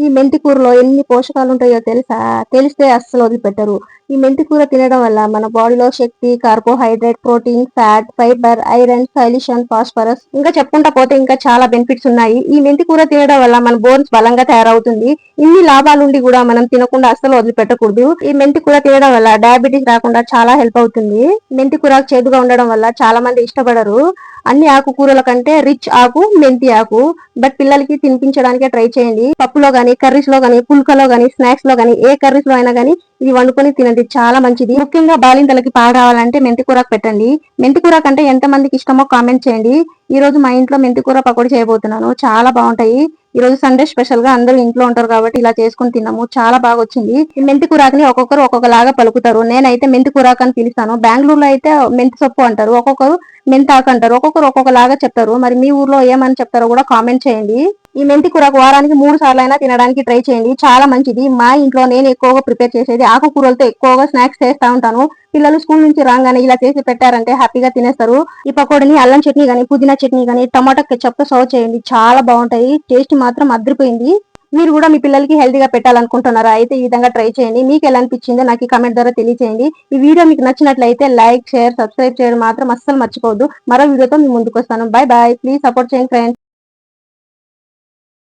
ఈ మెంతి కూరలో ఎన్ని పోషకాలు ఉంటాయో తెలుసా? తెలిస్తే అస్సలు వదిలిపెట్టరు. ఈ మెంతి కూర తినడం వల్ల మన బాడీలో శక్తి, carbohydrate, protein, fat, fibre, iron, calcium, phosphorus ఇంకా చెప్పుకుంటా పోతే ఇంకా చాలా బెనిఫిట్స్ ఉన్నాయి. ఈ మెంతి కూర తినడం వల్ల మన బోన్స్ బలంగా తయారవుతుంది. ఇన్ని లాభాలుండి కూడా మనం తినకుండా అస్సలు వదిలిపెట్టకూడదు. ఈ మెంతి కూర తినడం వల్ల డయాబెటీస్ రాకుండా చాలా హెల్ప్ అవుతుంది. మెంతి కూర చేదుగా ఉండడం వల్ల చాలా మంది ఇష్టపడరు. అన్ని ఆకుకూరల కంటే రిచ్ ఆకు మెంతి ఆకు. బట్ పిల్లలకి తినిపించడానికే ట్రై చేయండి. పప్పులో గానీ, కర్రీస్ లో గానీ, పుల్కలో గానీ, స్నాక్స్ లో గానీ, ఏ కర్రీస్ లో అయినా గానీ ఇది వండుకొని తినండి, చాలా మంచిది. ముఖ్యంగా బాలింతలకి పాలు రావాలంటే మెంతి కూర పెట్టండి. మెంతి కూర కంటే ఎంత మందికి ఇష్టమో కామెంట్ చేయండి. ఈ రోజు మా ఇంట్లో మెంతి కూర పకోడీ చేయబోతున్నాను, చాలా బాగుంటాయి. ఈ రోజు సండే స్పెషల్ గా అందరూ ఇంట్లో ఉంటారు కాబట్టి ఇలా చేసుకుని తిన్నాము, చాలా బాగా వచ్చింది. ఈ మెంతి కూరాకుని ఒక్కొక్కరు ఒక్కొక్కలాగా పలుకుతారు. నేనైతే మెంతి కూరాకు అని పిలుస్తాను. బెంగళూరులో అయితే మెంతి సొప్పు అంటారు, ఒక్కొక్కరు మెంతాకు అంటారు, ఒక్కొక్కరు ఒక్కొక్కలాగా చెప్తారు. మరి మీ ఊర్లో ఏమని చెప్తారో కూడా కామెంట్ చేయండి. ఈ మెంతి కూరకు వారానికి 3 సార్లు అయినా తినడానికి ట్రై చేయండి, చాలా మంచిది. మా ఇంట్లో నేను ఎక్కువగా ప్రిపేర్ చేసేది ఆకుకూరలతో ఎక్కువగా స్నాక్స్ చేస్తా ఉంటాను. పిల్లలు స్కూల్ నుంచి రాగానే ఇలా చేసి పెట్టారంటే హ్యాపీగా తినేస్తారు. ఈ పకోడీని అల్లం చట్నీ గానీ, పుదీనా చట్నీ గానీ, టమాటా కెచప్ తో సర్వ్ చేయండి, చాలా బాగుంటాయి. టేస్ట్ మాత్రం అదిరిపోయింది. మీరు కూడా మీ పిల్లలకి హెల్తీగా పెట్టాలనుకుంటున్నారా? అయితే ఈ విధంగా ట్రై చేయండి. మీకు ఎలా అనిపించిందో నాకు ఈ కామెంట్ ద్వారా తెలియజేయండి. ఈ వీడియో మీకు నచ్చినట్లయితే లైక్, షేర్, సబ్స్క్రైబ్ చేయడం మాత్రం అస్సలు మర్చిపోవద్దు. మరో వీడియోతో మీ ముందుకు వస్తాను. Bye bye. ప్లీజ్ సపోర్ట్ చేయండి ఫ్రెండ్స్.